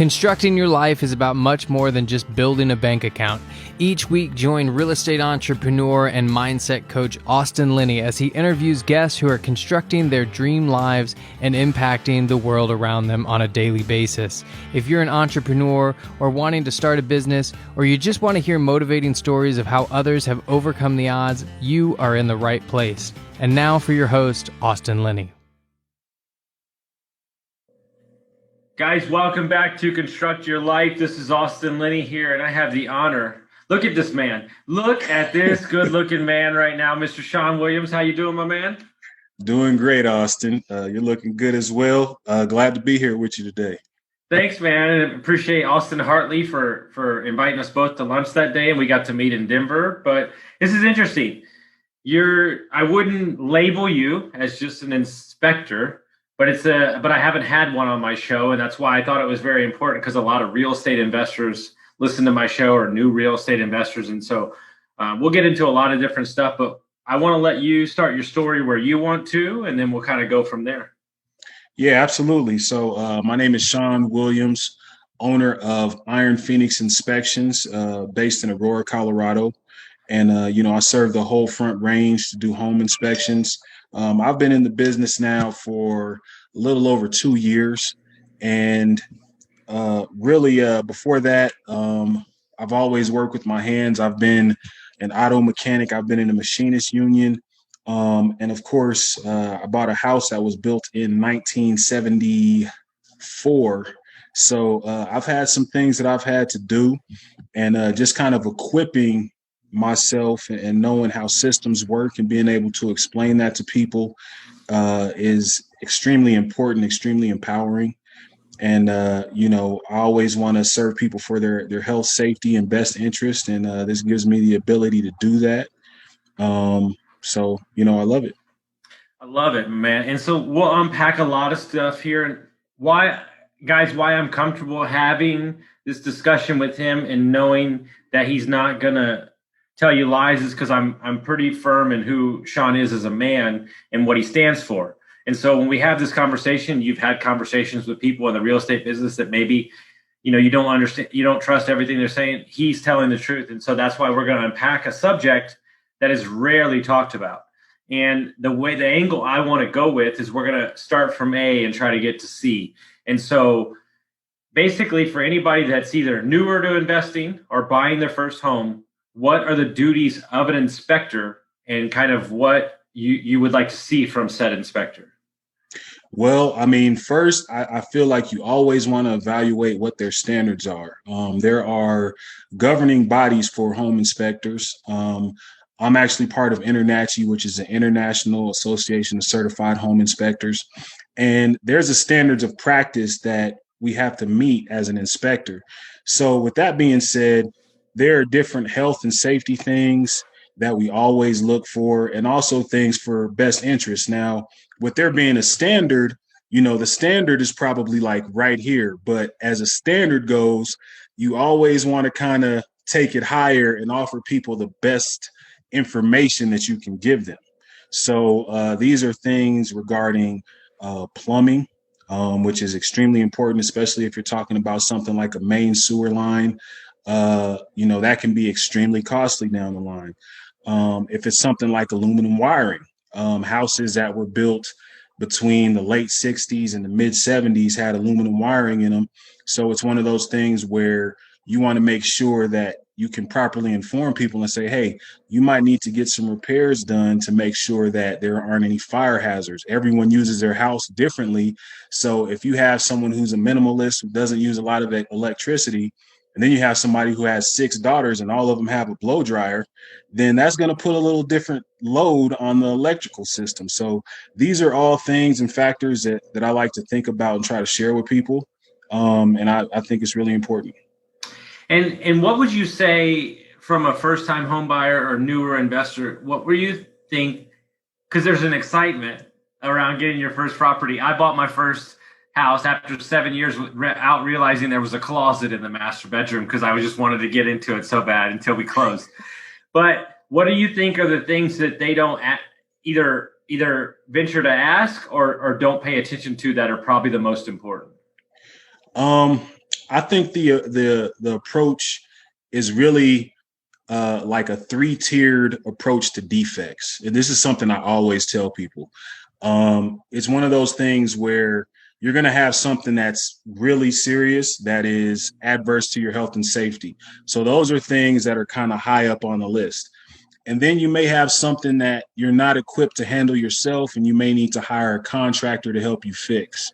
Constructing your life is about much more than just building a bank account. Each week, join real estate entrepreneur and mindset coach Austin Linney as he interviews guests who are constructing their dream lives and impacting the world around them on a daily basis. If you're an entrepreneur or wanting to start a business, or you just want to hear motivating stories of how others have overcome the odds, you are in the right place. And now for your host, Austin Linney. Guys, welcome back to Construct Your Life. This is Austin Linney here, and I have the honor. Look at this man. Look at this good-looking man right now, Mr. Shawn Williams. How you doing, my man? Doing great, Austin. You're looking good as well. Glad to be here with you today. Thanks, man. And appreciate Austin Hartley for inviting us both to lunch that day, and we got to meet in Denver. But this is interesting. I wouldn't label you as just an inspector. But I haven't had one on my show, and that's why I thought it was very important, because a lot of real estate investors listen to my show, or new real estate investors. And so we'll get into a lot of different stuff, but I want to let you start your story where you want to, and then we'll kind of go from there. Yeah, absolutely. So my name is Shawn Williams, owner of Iron Phoenix Inspections, based in Aurora, Colorado. And, I serve the whole Front Range to do home inspections. I've been in the business now for a little over 2 years. And before that, I've always worked with my hands. I've been an auto mechanic. I've been in the machinist union. And of course, I bought a house that was built in 1974. So I've had some things that I've had to do, and just kind of equipping myself and knowing how systems work and being able to explain that to people is extremely important, extremely empowering. And, I always want to serve people for their health, safety, and best interest. And this gives me the ability to do that. So, I love it. I love it, man. And so we'll unpack a lot of stuff here. And why I'm comfortable having this discussion with him and knowing that he's not going to tell you lies is because I'm pretty firm in who Shawn is as a man and what he stands for. And so when we have this conversation, you've had conversations with people in the real estate business that maybe, you don't understand, you don't trust everything they're saying. He's telling the truth. And so that's why we're going to unpack a subject that is rarely talked about. And the angle I want to go with is we're going to start from A and try to get to C. And so basically, for anybody that's either newer to investing or buying their first home, what are the duties of an inspector, and kind of what you would like to see from said inspector? Well, first, I feel like you always want to evaluate what their standards are. There are governing bodies for home inspectors. I'm actually part of Internachi, which is an International Association of Certified Home Inspectors. And there's a standards of practice that we have to meet as an inspector. So with that being said, there are different health and safety things that we always look for, and also things for best interest. Now, with there being a standard, the standard is probably like right here. But as a standard goes, you always want to kind of take it higher and offer people the best information that you can give them. So these are things regarding plumbing, which is extremely important, especially if you're talking about something like a main sewer line. That can be extremely costly down the line. If it's something like aluminum wiring, houses that were built between the late 60s and the mid 70s had aluminum wiring in them. So it's one of those things where you want to make sure that you can properly inform people and say, hey, you might need to get some repairs done to make sure that there aren't any fire hazards. Everyone uses their house differently. So if you have someone who's a minimalist who doesn't use a lot of electricity, and then you have somebody who has 6 daughters and all of them have a blow dryer, then that's going to put a little different load on the electrical system. So these are all things and factors that I like to think about and try to share with people. And I think it's really important. And what would you say from a first-time home buyer or newer investor? What were you think? Because there's an excitement around getting your first property. I bought my first house after 7 years without realizing there was a closet in the master bedroom, because I just wanted to get into it so bad until we closed. But what do you think are the things that they don't either venture to ask or don't pay attention to that are probably the most important? I think the approach is really like a three-tiered approach to defects. And this is something I always tell people. It's one of those things where you're going to have something that's really serious that is adverse to your health and safety. So those are things that are kind of high up on the list. And then you may have something that you're not equipped to handle yourself, and you may need to hire a contractor to help you fix.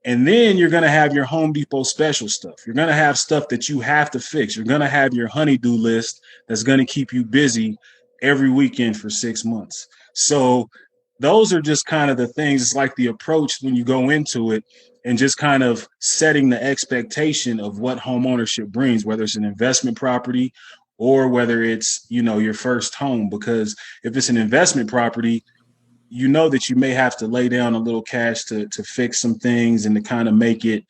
And then you're going to have your Home Depot special stuff. You're going to have stuff that you have to fix. You're going to have your honey-do list that's going to keep you busy every weekend for 6 months. So those are just kind of the things. It's like the approach when you go into it and just kind of setting the expectation of what home ownership brings, whether it's an investment property or whether it's, your first home. Because if it's an investment property, you know that you may have to lay down a little cash to fix some things and to kind of make it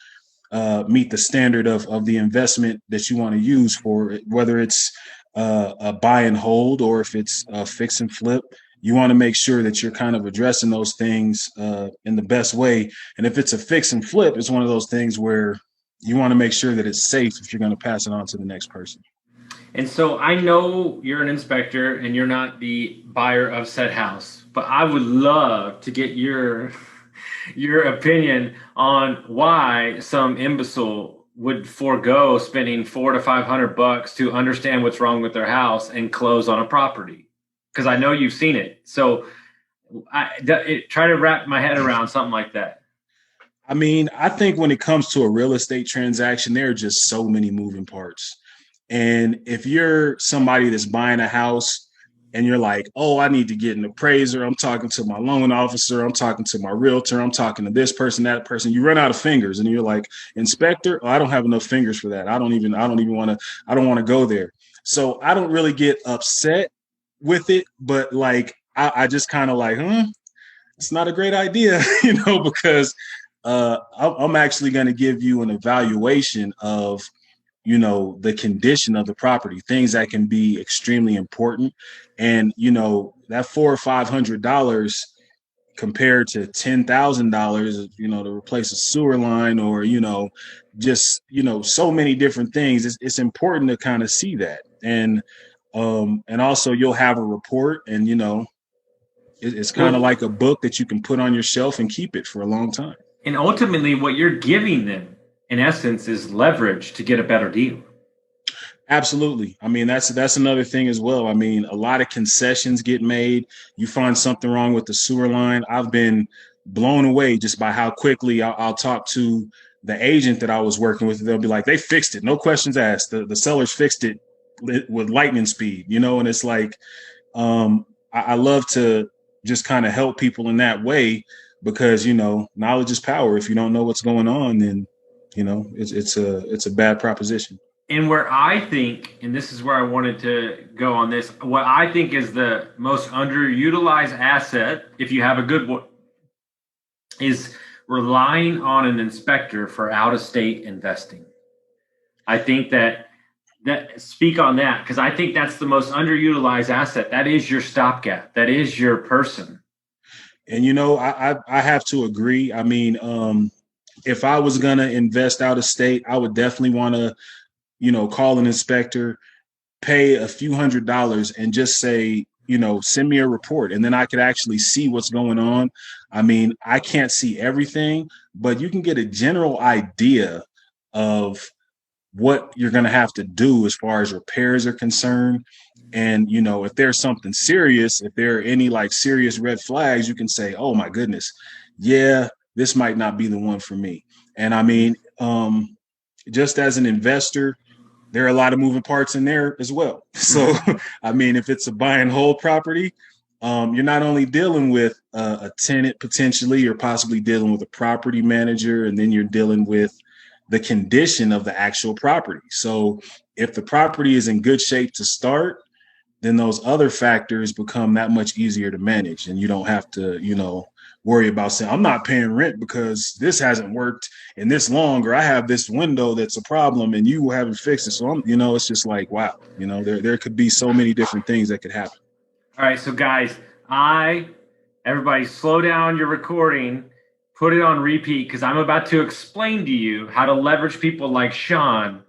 meet the standard of the investment that you want to use for it, whether it's a buy and hold or if it's a fix and flip. You want to make sure that you're kind of addressing those things in the best way. And if it's a fix and flip, it's one of those things where you want to make sure that it's safe if you're going to pass it on to the next person. And so I know you're an inspector and you're not the buyer of said house, but I would love to get your opinion on why some imbecile would forego spending $400 to $500 to understand what's wrong with their house and close on a property. Because I know you've seen it. So try to wrap my head around something like that. I mean, I think when it comes to a real estate transaction, there are just so many moving parts. And if you're somebody that's buying a house and you're like, oh, I need to get an appraiser, I'm talking to my loan officer, I'm talking to my realtor, I'm talking to this person, that person, you run out of fingers and you're like, inspector, oh, I don't have enough fingers for that. I don't want to go there. So I don't really get upset with it, but like, I just kind of like, it's not a great idea, because I'm actually going to give you an evaluation of the condition of the property, things that can be extremely important. And, that $400 or $500 compared to $10,000, to replace a sewer line or, just, so many different things. It's important to kind of see that. And also you'll have a report and, it's kind of like a book that you can put on your shelf and keep it for a long time. And ultimately what you're giving them, in essence, is leverage to get a better deal. Absolutely. I mean, that's another thing as well. I mean, a lot of concessions get made. You find something wrong with the sewer line. I've been blown away just by how quickly I'll talk to the agent that I was working with. They'll be like, they fixed it. No questions asked. The sellers fixed it with lightning speed, and it's like, I love to just kind of help people in that way because, knowledge is power. If you don't know what's going on, then it's a bad proposition. And where I think, and this is where I wanted to go on this, what I think is the most underutilized asset, if you have a good one, is relying on an inspector for out-of-state investing. I think that speak on that, because I think that's the most underutilized asset. That is your stopgap. That is your person. And, I have to agree. I mean, if I was going to invest out of state, I would definitely want to, call an inspector, pay a few $100s and just say, send me a report. And then I could actually see what's going on. I mean, I can't see everything, but you can get a general idea of what you're going to have to do as far as repairs are concerned. And, if there's something serious, if there are any like serious red flags, you can say, oh my goodness, yeah, this might not be the one for me. And I mean, just as an investor, there are a lot of moving parts in there as well. So, I mean, if it's a buy and hold property, you're not only dealing with a tenant potentially, you're possibly dealing with a property manager, and then you're dealing with the condition of the actual property. So if the property is in good shape to start, then those other factors become that much easier to manage. And you don't have to, worry about saying, I'm not paying rent because this hasn't worked in this long, or I have this window that's a problem and you haven't fixed it. So it's just like, wow, there could be so many different things that could happen. All right. So guys, everybody slow down your recording, put it on repeat because I'm about to explain to you how to leverage people like Shawn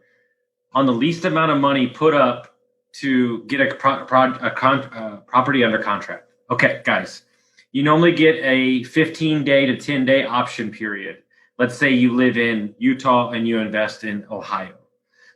on the least amount of money put up to get a property under contract. Okay, guys, you normally get a 15-day to 10-day option period. Let's say you live in Utah and you invest in Ohio.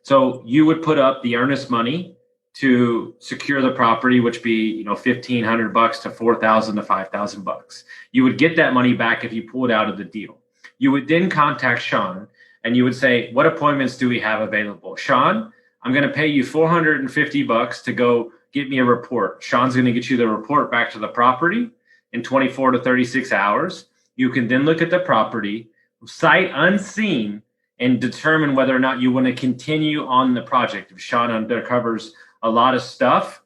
So you would put up the earnest money to secure the property, which be $1,500 to $4,000 to $5,000. You would get that money back if you pulled out of the deal. You would then contact Shawn and you would say, what appointments do we have available? Shawn, I'm going to pay you $450 to go get me a report. Shawn's going to get you the report back to the property in 24 to 36 hours. You can then look at the property, sight unseen, and determine whether or not you want to continue on the project. If Shawn uncovers a lot of stuff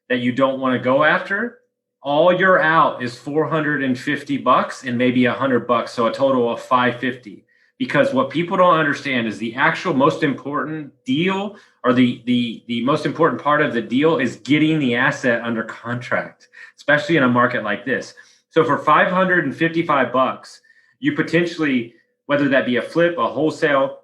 that you don't want to go after, all you're out is $450 and maybe $100, so a total of $550. Because what people don't understand is the actual most important deal, or the most important part of the deal, is getting the asset under contract, especially in a market like this. So for $555, you potentially, whether that be a flip, a wholesale,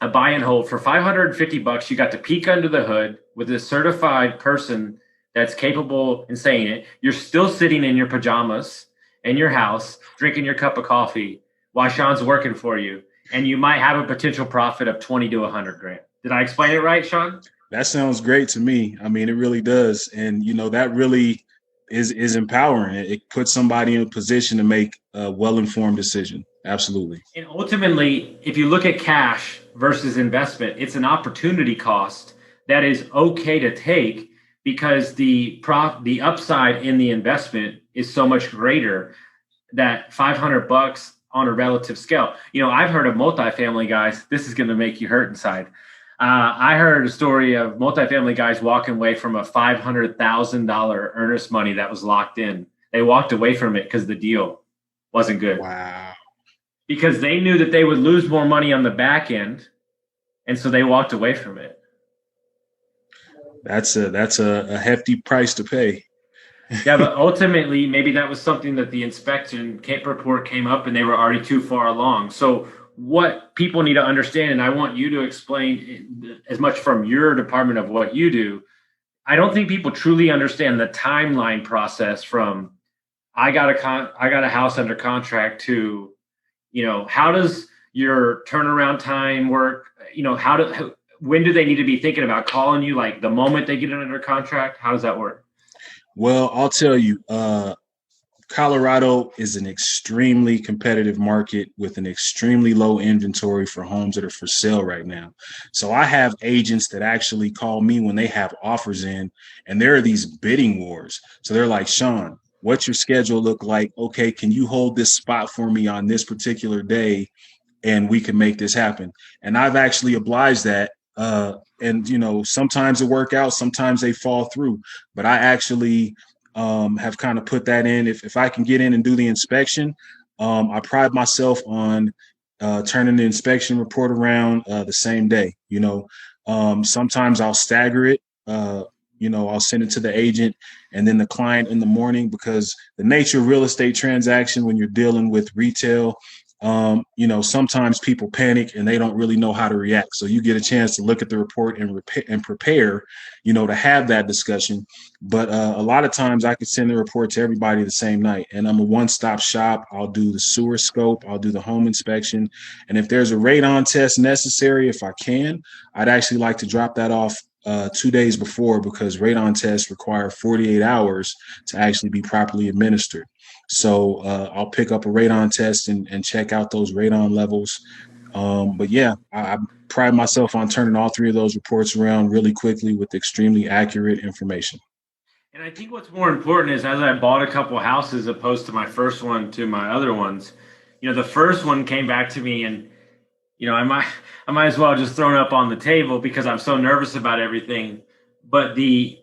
a buy and hold, for $550, you got to peek under the hood with a certified person that's capable in saying it. You're still sitting in your pajamas in your house, drinking your cup of coffee while Shawn's working for you. And you might have a potential profit of 20 to 100 grand. Did I explain it right, Shawn? That sounds great to me. I mean, it really does. And, that really is empowering. It puts somebody in a position to make a well-informed decision. Absolutely. And ultimately, if you look at cash versus investment, it's an opportunity cost that is okay to take because the upside in the investment is so much greater that $500 on a relative scale. I've heard of multifamily guys. This is going to make you hurt inside. I heard a story of multifamily guys walking away from a $500,000 earnest money that was locked in. They walked away from it because the deal wasn't good. Wow. Because they knew that they would lose more money on the back end, and so they walked away from it. That's a hefty price to pay. Yeah, but ultimately, maybe that was something that the inspection report came up and they were already too far along. So what people need to understand, and I want you to explain as much from your department of what you do, I don't think people truly understand the timeline process from I got a house under contract to, how does your turnaround time work? When do they need to be thinking about calling you, like the moment they get it under contract? How does that work? Well, I'll tell you, Colorado is an extremely competitive market with an extremely low inventory for homes that are for sale right now. So I have agents that actually call me when they have offers in, and there are these bidding wars. So they're like, Shawn, what's your schedule look like? Okay, can you hold this spot for me on this particular day and we can make this happen? And I've actually obliged that. And sometimes it work out, sometimes they fall through, but I actually have kind of put that in. If I can get in and do the inspection, I pride myself on turning the inspection report around the same day. Sometimes I'll stagger it. I'll send it to the agent and then the client in the morning, because the nature of real estate transaction, when you're dealing with retail, sometimes people panic and they don't really know how to react. So you get a chance to look at the report and prepare, to have that discussion. But a lot of times I could send the report to everybody the same night, and I'm a one-stop shop. I'll do the sewer scope. I'll do the home inspection. And if there's a radon test necessary, if I can, I'd actually like to drop that off 2 days before, because radon tests require 48 hours to actually be properly administered. So I'll pick up a radon test and check out those radon levels. But yeah, I pride myself on turning all three of those reports around really quickly with extremely accurate information. And I think what's more important is, as I bought a couple houses opposed to my first one to my other ones, the first one came back to me and, I might as well just throw it up on the table because I'm so nervous about everything. But the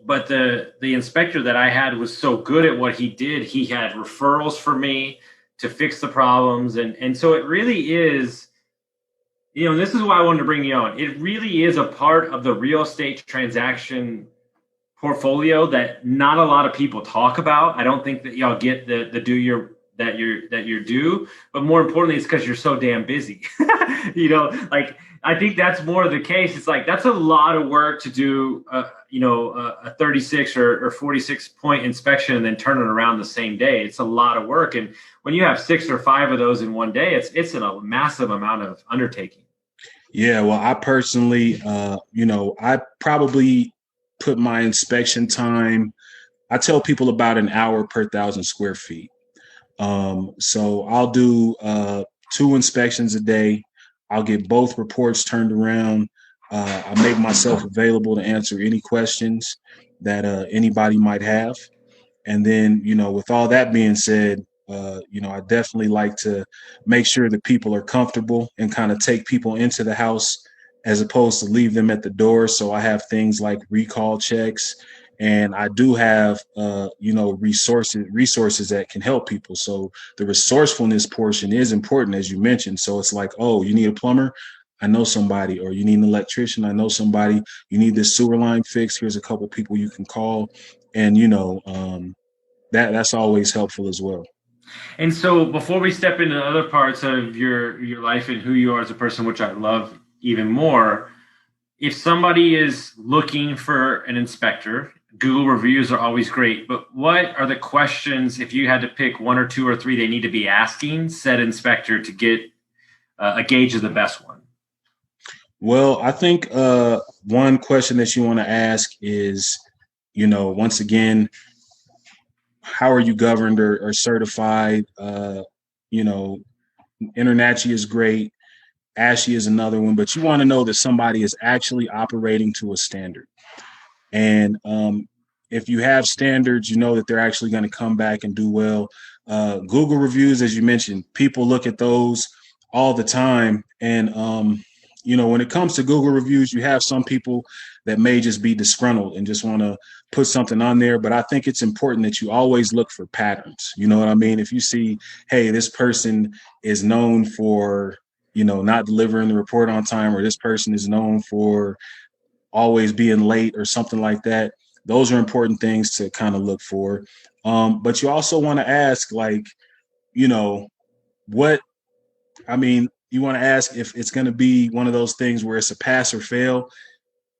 inspector that I had was so good at what he did. He had referrals for me to fix the problems. And so it really is, this is why I wanted to bring you on. It really is a part of the real estate transaction portfolio that not a lot of people talk about. I don't think that y'all get the you're due, but more importantly, it's because you're so damn busy. Like I think that's more the case. It's like that's a lot of work to do, a 36 or 46 point inspection and then turn it around the same day. It's a lot of work, and when you have 6 or 5 of those in one day, it's a massive amount of undertaking. Yeah, well, I personally, I probably put my inspection time. I tell people about an hour per 1,000 square feet. So I'll do 2 inspections a day. I'll get both reports turned around. I make myself available to answer any questions that anybody might have. And then, with all that being said, I definitely like to make sure that people are comfortable and kind of take people into the house as opposed to leave them at the door. So I have things like recall checks, and I do have, resources that can help people. So the resourcefulness portion is important, as you mentioned. So it's like, oh, you need a plumber? I know somebody. Or you need an electrician? I know somebody. You need this sewer line fixed? Here's a couple people you can call. And, that's always helpful as well. And so before we step into other parts of your life and who you are as a person, which I love even more, if somebody is looking for an inspector, Google reviews are always great, but what are the questions, if you had to pick 1 or 2 or 3, they need to be asking said inspector to get a gauge of the best one? Well, I think one question that you want to ask is, once again, how are you governed or certified? Internachi is great. ASHI is another one, but you want to know that somebody is actually operating to a standard. And if you have standards, you know that they're actually going to come back and do well. Google reviews, as you mentioned, people look at those all the time. And, when it comes to Google reviews, you have some people that may just be disgruntled and just want to put something on there. But I think it's important that you always look for patterns. You know what I mean? If you see, hey, this person is known for, not delivering the report on time, or this person is known for always being late or something like that, those are important things to kind of look for. But you also want to ask, like, what, you want to ask if it's going to be one of those things where it's a pass or fail.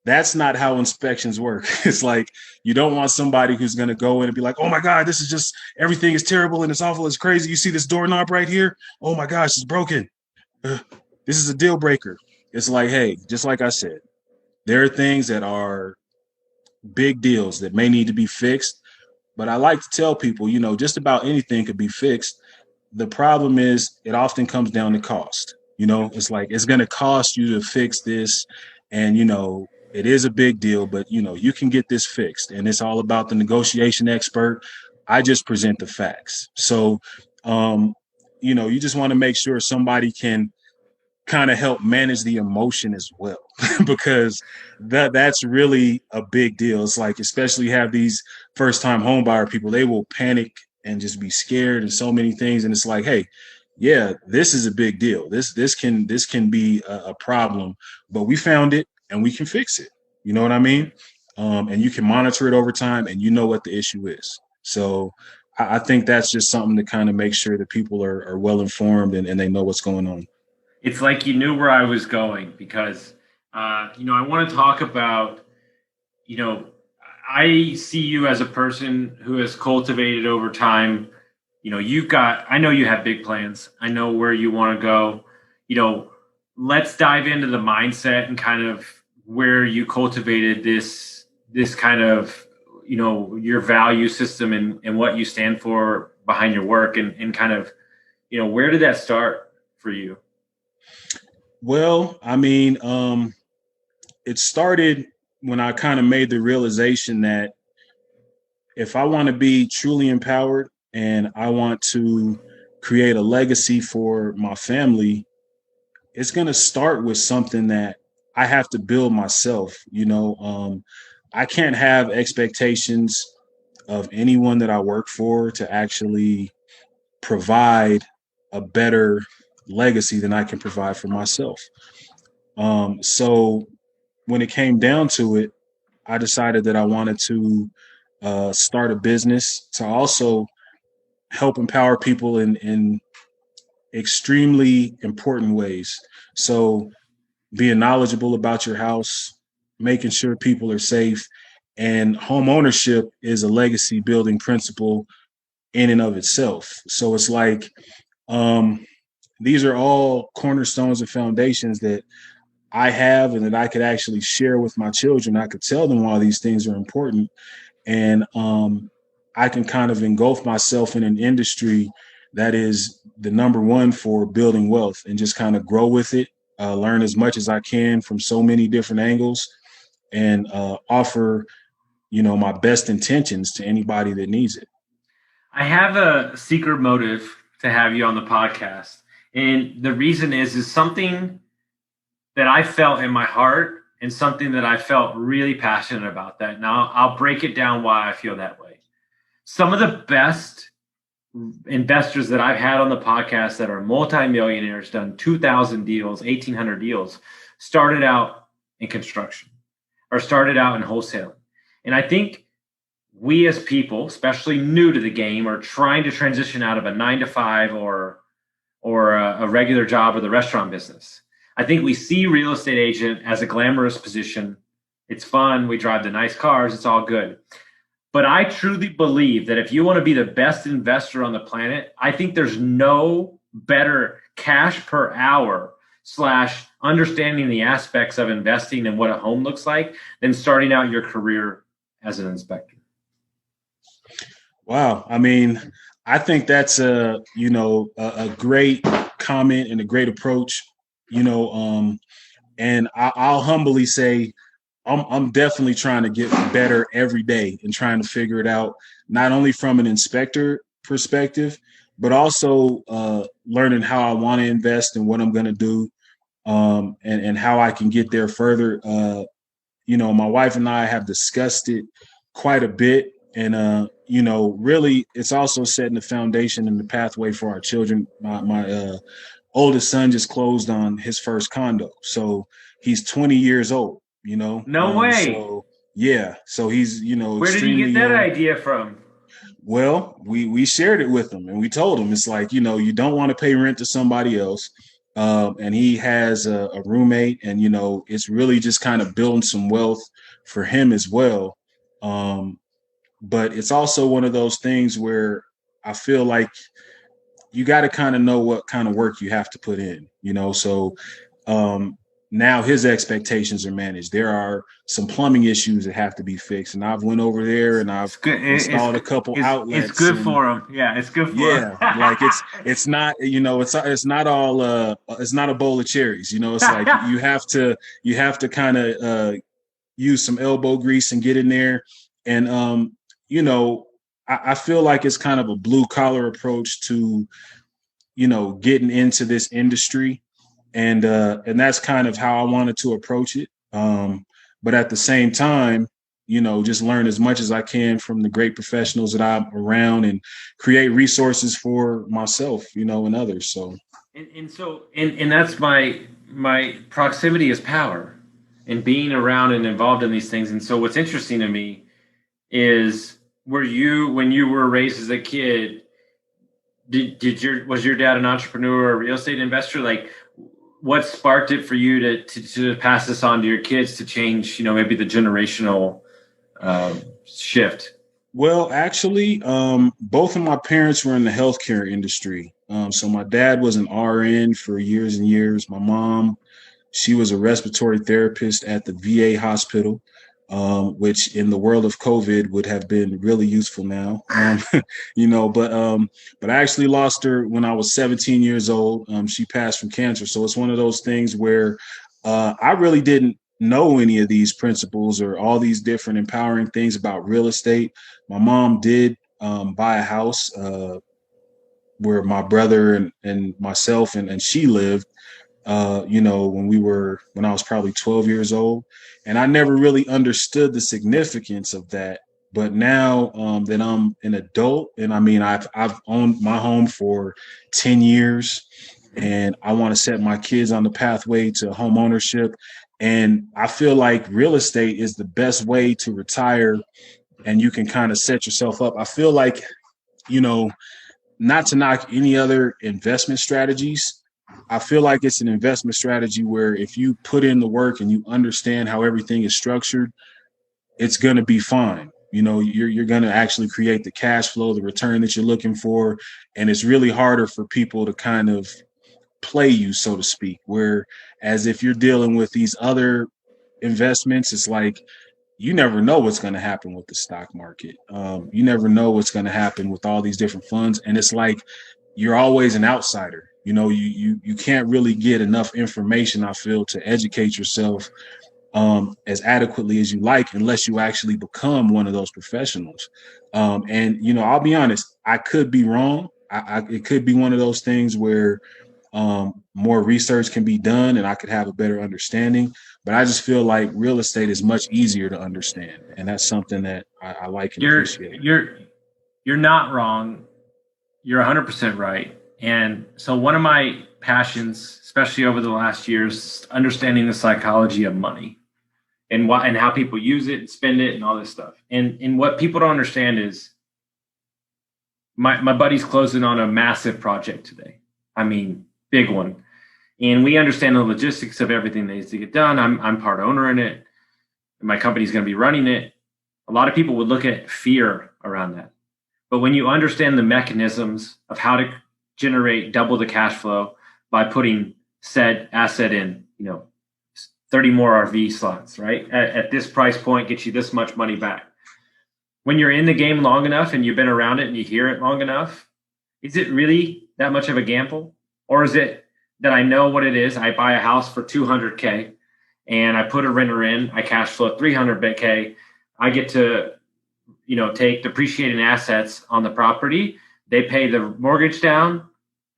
That's not how inspections work. It's like, you don't want somebody who's going to go in and be like, oh my God, this is just, everything is terrible and it's awful, it's crazy. You see this doorknob right here? Oh my gosh, it's broken. This is a deal breaker. It's like, hey, just like I said, there are things that are big deals that may need to be fixed. But I like to tell people, just about anything could be fixed. The problem is it often comes down to cost. It's like, it's going to cost you to fix this. And, it is a big deal, but, you can get this fixed. And it's all about the negotiation expert. I just present the facts. So, you just want to make sure somebody can kind of help manage the emotion as well, because that's really a big deal. It's like, especially have these first time home buyer people, they will panic and just be scared and so many things. And it's like, hey, yeah, this is a big deal. This can be a problem, but we found it and we can fix it. You know what I mean? And you can monitor it over time, and you know what the issue is. So I think that's just something to kind of make sure that people are well informed and they know what's going on. It's like you knew where I was going, because, I want to talk about, I see you as a person who has cultivated over time. I know you have big plans. I know where you want to go. Let's dive into the mindset and kind of where you cultivated this kind of, your value system and what you stand for behind your work, and kind of, where did that start for you? Well, it started when I kind of made the realization that if I want to be truly empowered and I want to create a legacy for my family, it's going to start with something that I have to build myself. I can't have expectations of anyone that I work for to actually provide a better legacy than I can provide for myself. So when it came down to it, I decided that I wanted to start a business to also help empower people in extremely important ways. So being knowledgeable about your house, making sure people are safe, and home ownership is a legacy building principle in and of itself. So it's like these are all cornerstones and foundations that I have and that I could actually share with my children. I could tell them why these things are important. And I can kind of engulf myself in an industry that is the number one for building wealth and just kind of grow with it, learn as much as I can from so many different angles, and offer, my best intentions to anybody that needs it. I have a secret motive to have you on the podcast. And the reason is something that I felt in my heart and something that I felt really passionate about that. Now I'll break it down why I feel that way. Some of the best investors that I've had on the podcast that are multimillionaires, done 2,000 deals, 1,800 deals, started out in construction or started out in wholesaling. And I think we as people, especially new to the game, are trying to transition out of a 9-to-5 or a regular job or the restaurant business. I think we see real estate agent as a glamorous position. It's fun. We drive the nice cars. It's all good. But I truly believe that if you want to be the best investor on the planet, I think there's no better cash per hour / understanding the aspects of investing and what a home looks like than starting out your career as an inspector. Wow. I mean, I think that's a great comment and a great approach, and I'll humbly say I'm definitely trying to get better every day and trying to figure it out, not only from an inspector perspective, but also learning how I want to invest and what I'm going to do, and how I can get there further. My wife and I have discussed it quite a bit. And, really, it's also setting the foundation and the pathway for our children. My oldest son just closed on his first condo. So he's 20 years old, No way. So, yeah. So he's, Where did you get that idea from? Well, we shared it with him and we told him, it's like, you don't want to pay rent to somebody else. And he has a roommate and, it's really just kind of building some wealth for him as well. But it's also one of those things where I feel like you got to kind of know what kind of work you have to put in, so now his expectations are managed. There are some plumbing issues that have to be fixed. And I've went over there and I've installed a couple outlets. It's good for him. Yeah, it's good for him. Yeah, like it's not, it's not all, it's not a bowl of cherries. It's like you have to kind of use some elbow grease and get in there. And, I feel like it's kind of a blue collar approach to, getting into this industry. And that's kind of how I wanted to approach it. But at the same time, just learn as much as I can from the great professionals that I'm around and create resources for myself, and others. So, and that's my proximity is power and being around and involved in these things. And so what's interesting to me is, when you were raised as a kid, was your dad an entrepreneur or a real estate investor? Like, what sparked it for you to pass this on to your kids to change, maybe the generational shift? Well, actually, both of my parents were in the healthcare industry. So my dad was an RN for years and years. My mom, she was a respiratory therapist at the VA hospital. Which in the world of COVID would have been really useful now, but I actually lost her when I was 17 years old. She passed from cancer. So it's one of those things where I really didn't know any of these principles or all these different empowering things about real estate. My mom did buy a house where my brother and myself and she lived. When I was probably 12 years old, and I never really understood the significance of that. But now that I'm an adult, and I mean, I've owned my home for 10 years, and I want to set my kids on the pathway to home ownership. And I feel like real estate is the best way to retire, and you can kind of set yourself up. I feel like, not to knock any other investment strategies, I feel like it's an investment strategy where if you put in the work and you understand how everything is structured, it's going to be fine. You know, you're going to actually create the cash flow, the return that you're looking for. And it's really harder for people to kind of play you, so to speak, whereas if you're dealing with these other investments, it's like you never know what's going to happen with the stock market. You never know what's going to happen with all these different funds. And it's like you're always an outsider. You know, you can't really get enough information, I feel, to educate yourself as adequately as you like, unless you actually become one of those professionals. And, you know, I'll be honest, I could be wrong. It could be one of those things where more research can be done and I could have a better understanding. But I just feel like real estate is much easier to understand. And that's something that I like and appreciate. You're not wrong. You're 100% right. And so one of my passions, especially over the last years, understanding the psychology of money and how people use it and spend it and all this stuff. And what people don't understand is my buddy's closing on a massive project today. I mean, big one. And we understand the logistics of everything that needs to get done. I'm part owner in it. My company's going to be running it. A lot of people would look at fear around that. But when you understand the mechanisms of how to generate double the cash flow by putting said asset in, 30 more RV slots, right? At this price point, get you this much money back. When you're in the game long enough and you've been around it and you hear it long enough, is it really that much of a gamble? Or is it that I know what it is? I buy a house for $200K and I put a renter in, I cash flow $300K. I get to, take depreciating assets on the property. They pay the mortgage down.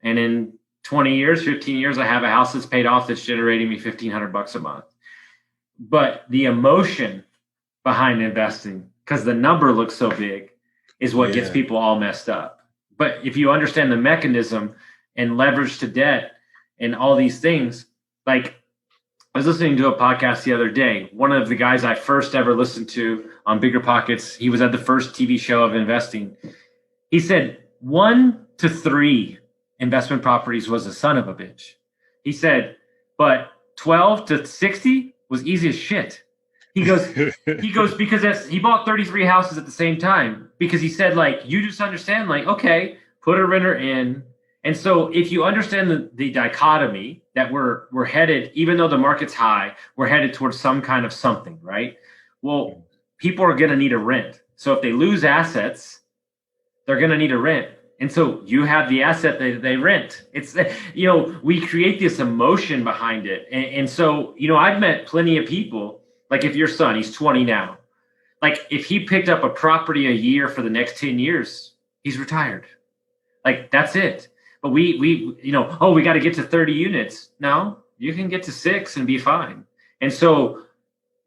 And in 20 years, 15 years, I have a house that's paid off that's generating me $1,500 a month. But the emotion behind investing, because the number looks so big, is what gets people all messed up. But if you understand the mechanism and leverage to debt and all these things, like I was listening to a podcast the other day. One of the guys I first ever listened to on Bigger Pockets, he was at the first TV show of investing. He said 1 to 3 investment properties was a son of a bitch. He said, but 12 to 60 was easy as shit. He goes, because he bought 33 houses at the same time, because he said, like, you just understand, like, okay, put a renter in. And so if you understand the dichotomy that we're headed, even though the market's high, we're headed towards some kind of something, right? Well, people are going to need a rent. So if they lose assets, they're going to need a rent. And so you have the asset that they rent. It's, we create this emotion behind it. And so, I've met plenty of people, like if your son, he's 20 now, like if he picked up a property a year for the next 10 years, he's retired. Like that's it. But we got to get to 30 units. No, you can get to 6 and be fine. And so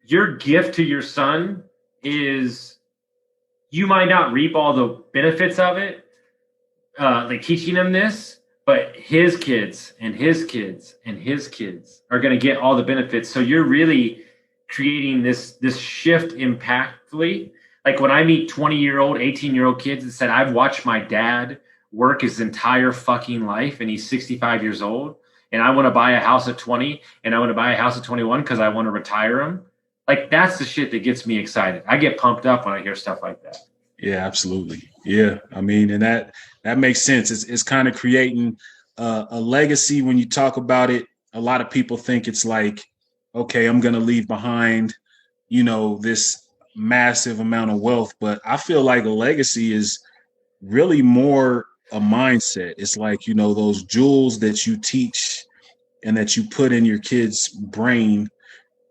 your gift to your son is, you might not reap all the benefits of it, like teaching him this, but his kids and his kids and his kids are going to get all the benefits. So you're really creating this shift impactfully. Like when I meet 20-year-old, 18-year-old kids that said, I've watched my dad work his entire fucking life and he's 65 years old and I want to buy a house at 20 and I want to buy a house at 21 because I want to retire him. Like that's the shit that gets me excited. I get pumped up when I hear stuff like that. Yeah, absolutely. Yeah. I mean, and that makes sense. It's kind of creating a legacy. When you talk about it, a lot of people think it's like, okay, I'm going to leave behind, this massive amount of wealth. But I feel like a legacy is really more a mindset. It's like, those jewels that you teach and that you put in your kid's brain,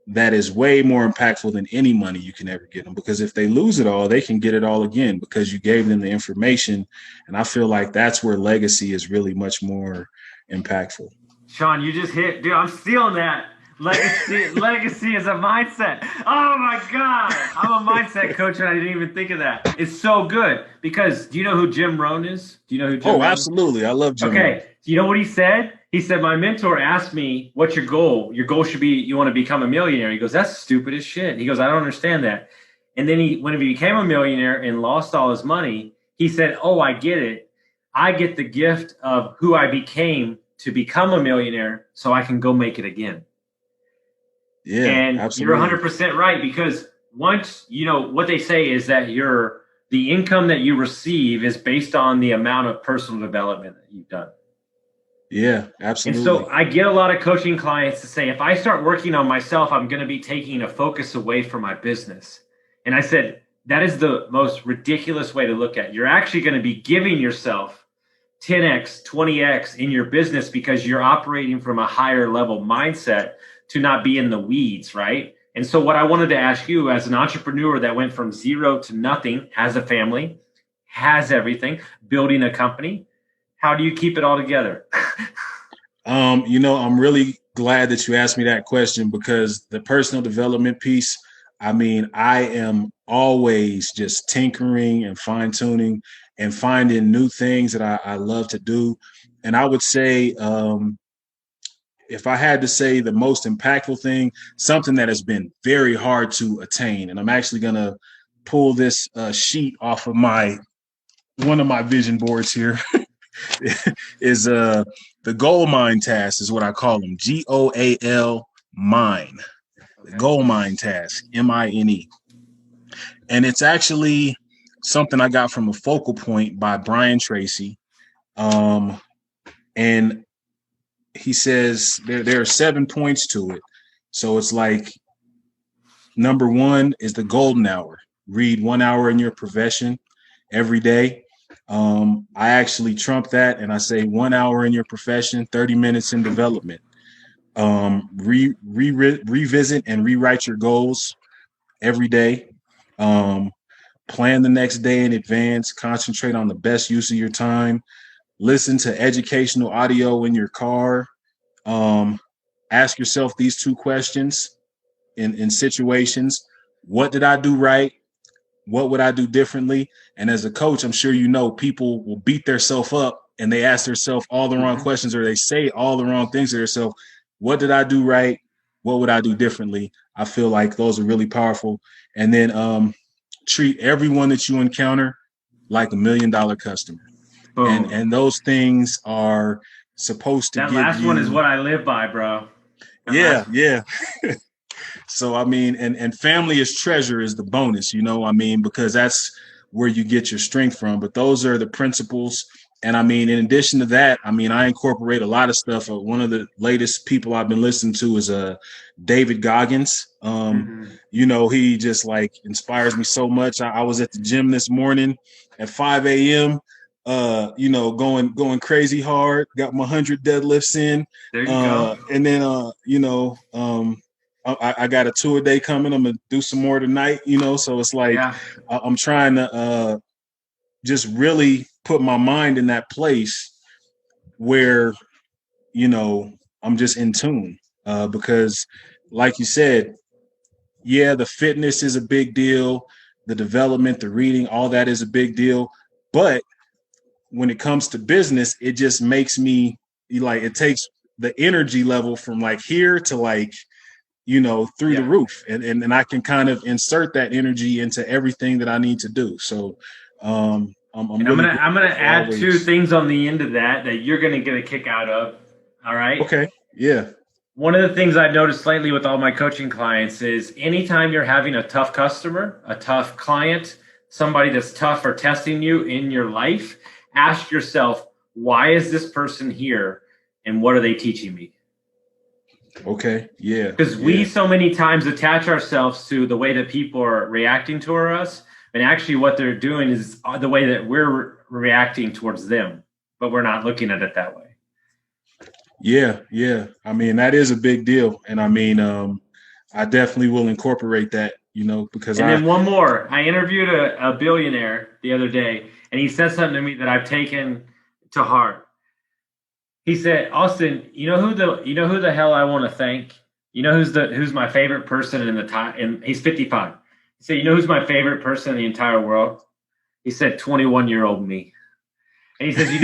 that is way more impactful than any money you can ever get them. Because if they lose it all, they can get it all again because you gave them the information. And I feel like that's where legacy is really much more impactful. Shawn, you just hit, dude, I'm stealing that. Legacy is a mindset. Oh my God. I'm a mindset coach and I didn't even think of that. It's so good because do you know who Jim Rohn is? Do you know who Jim Rohn is? Absolutely. I love Jim Rohn. Okay. Do you know what he said? He said, my mentor asked me, what's your goal? Your goal should be, you want to become a millionaire. He goes, that's stupid as shit. He goes, I don't understand that. And then when he became a millionaire and lost all his money, he said, oh, I get it. I get the gift of who I became to become a millionaire so I can go make it again. Yeah, And you're absolutely. 100% right, because once, what they say is that the income that you receive is based on the amount of personal development that you've done. Yeah, And absolutely. so I get a lot of coaching clients to say, if I start working on myself, I'm going to be taking a focus away from my business. And I said, that is the most ridiculous way to look at it. You're actually going to be giving yourself 10x, 20x in your business because you're operating from a higher level mindset to not be in the weeds, right? And so what I wanted to ask you, as an entrepreneur that went from zero to nothing, has a family, has everything, building a company, how do you keep it all together? I'm really glad that you asked me that question, because the personal development piece, I mean, I am always just tinkering and fine tuning and finding new things that I love to do. And I would say, if I had to say the most impactful thing, something that has been very hard to attain, and I'm actually going to pull this sheet off of one of my vision boards here, is the goal mine task, is what I call them. GOAL mine. The goal mine task, MINE. And it's actually something I got from a focal point by Brian Tracy. And he says there are 7 points to it. So it's like, number one is the golden hour. Read 1 hour in your profession every day. I actually trump that and I say 1 hour in your profession, 30 minutes in development. Revisit and rewrite your goals every day. Plan the next day in advance. Concentrate on the best use of your time. Listen to educational audio in your car. Ask yourself these 2 questions in situations. What did I do right? What would I do differently? And as a coach, I'm sure people will beat themselves up and they ask themselves all the wrong questions, or they say all the wrong things to themselves. What did I do right? What would I do differently? I feel like those are really powerful. And then treat everyone that you encounter like $1 million customer. Boom. And those things are supposed to That give last one is you. what I live by, bro. Yeah. So, I mean, and family is treasure is the bonus, because that's where you get your strength from. But those are the principles. And I mean, in addition to that, I mean, I incorporate a lot of stuff. One of the latest people I've been listening to is David Goggins. He just like inspires me so much. I was at the gym this morning at 5 a.m. Going crazy hard. Got my 100 deadlifts in. There you go. And then I got a tour day coming. I'm gonna do some more tonight. So it's like I'm trying to just really put my mind in that place where I'm just in tune, because like you said, yeah, the fitness is a big deal, the development, the reading, all that is a big deal, but when it comes to business, it just makes me like, it takes the energy level from like here to like through the roof, and I can kind of insert that energy into everything that I need to do. So I'm really I'm gonna add always. 2 things on the end of that you're gonna get a kick out of. All right. Okay. Yeah. One of the things I've noticed lately with all my coaching clients is anytime you're having a tough customer, a tough client, somebody that's tough or testing you in your life, ask yourself, why is this person here and what are they teaching me? Okay. Yeah. Because we so many times attach ourselves to the way that people are reacting toward us, and actually what they're doing is the way that we're reacting towards them, but we're not looking at it that way. Yeah. I mean, that is a big deal, and I mean, I definitely will incorporate that. Because then one more. I interviewed a billionaire the other day, and he said something to me that I've taken to heart. He said, "Austin, you know who the hell I want to thank? Who's my favorite person in the time?" And he's 55. He said, "You know who's my favorite person in the entire world?" He said, 21-year-old me. And he says, you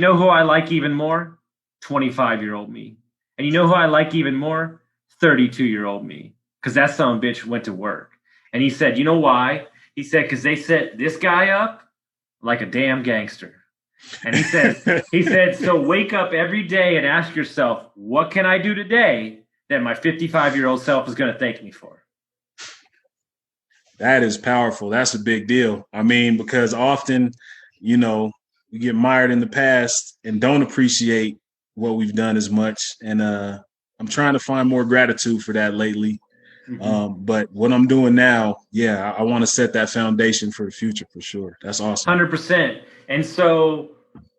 know who I like even more? 25-year-old me. And you know who I like even more? 32-year-old me. Because that son of a bitch went to work. And he said, you know why? He said, because they set this guy up like a damn gangster. And he said, so wake up every day and ask yourself, what can I do today that my 55-year-old self is going to thank me for? That is powerful. That's a big deal. I mean, because often, you know, we get mired in the past and don't appreciate what we've done as much. And I'm trying to find more gratitude for that lately. Mm-hmm. But what I'm doing now, I want to set that foundation for the future for sure. That's awesome. 100%. And so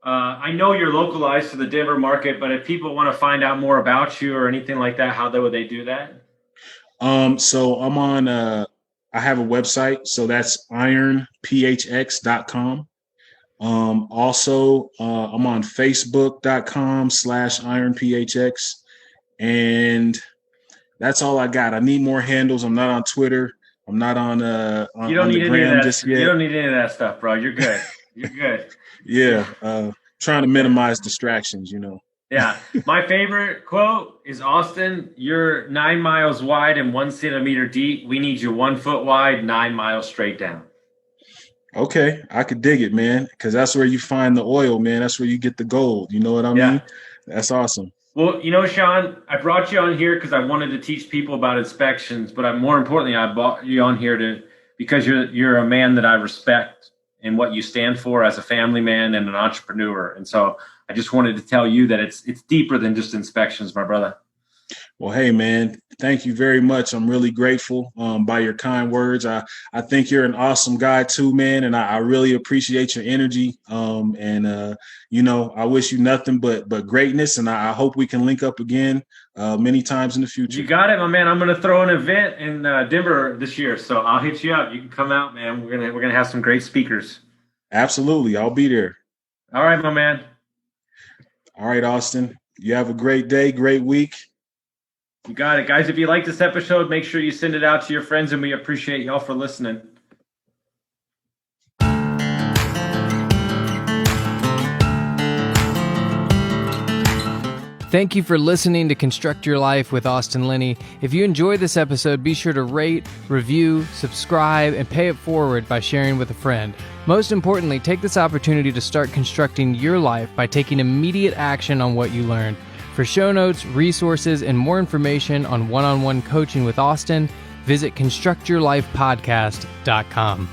I know you're localized to the Denver market, but if people want to find out more about you or anything like that, how would they do that? So I'm on, I have a website. So that's ironphx.com. Also, I'm on facebook.com/ironphx. And that's all I got. I need more handles. I'm not on Twitter. I'm not on you don't need any of that. Just yet. You don't need any of that stuff, bro. You're good. You're good. Trying to minimize distractions, you know. Yeah. My favorite quote is, Austin, you're 9 miles wide and 1 centimeter deep. We need you 1 foot wide, 9 miles straight down. Okay. I could dig it, man. Because that's where you find the oil, man. That's where you get the gold. You know what I mean? That's awesome. Well, you know, Shawn, I brought you on here because I wanted to teach people about inspections, but more importantly, I brought you on here because you're a man that I respect and what you stand for as a family man and an entrepreneur. And so I just wanted to tell you that it's deeper than just inspections, my brother. Well, hey, man, thank you very much. I'm really grateful by your kind words. I think you're an awesome guy too, man. And I really appreciate your energy. You know, I wish you nothing but greatness. And I hope we can link up again many times in the future. You got it, my man. I'm going to throw an event in Denver this year. So I'll hit you up. You can come out, man. We're going to have some great speakers. Absolutely. I'll be there. All right, my man. All right, Austin. You have a great day, great week. You got it, guys. If you like this episode, make sure you send it out to your friends, and we appreciate y'all for listening. Thank you for listening to Construct Your Life with Austin Linney. If you enjoyed this episode, be sure to rate, review, subscribe, and pay it forward by sharing with a friend. Most importantly, take this opportunity to start constructing your life by taking immediate action on what you learned. For show notes, resources, and more information on one-on-one coaching with Austin, visit constructyourlifepodcast.com.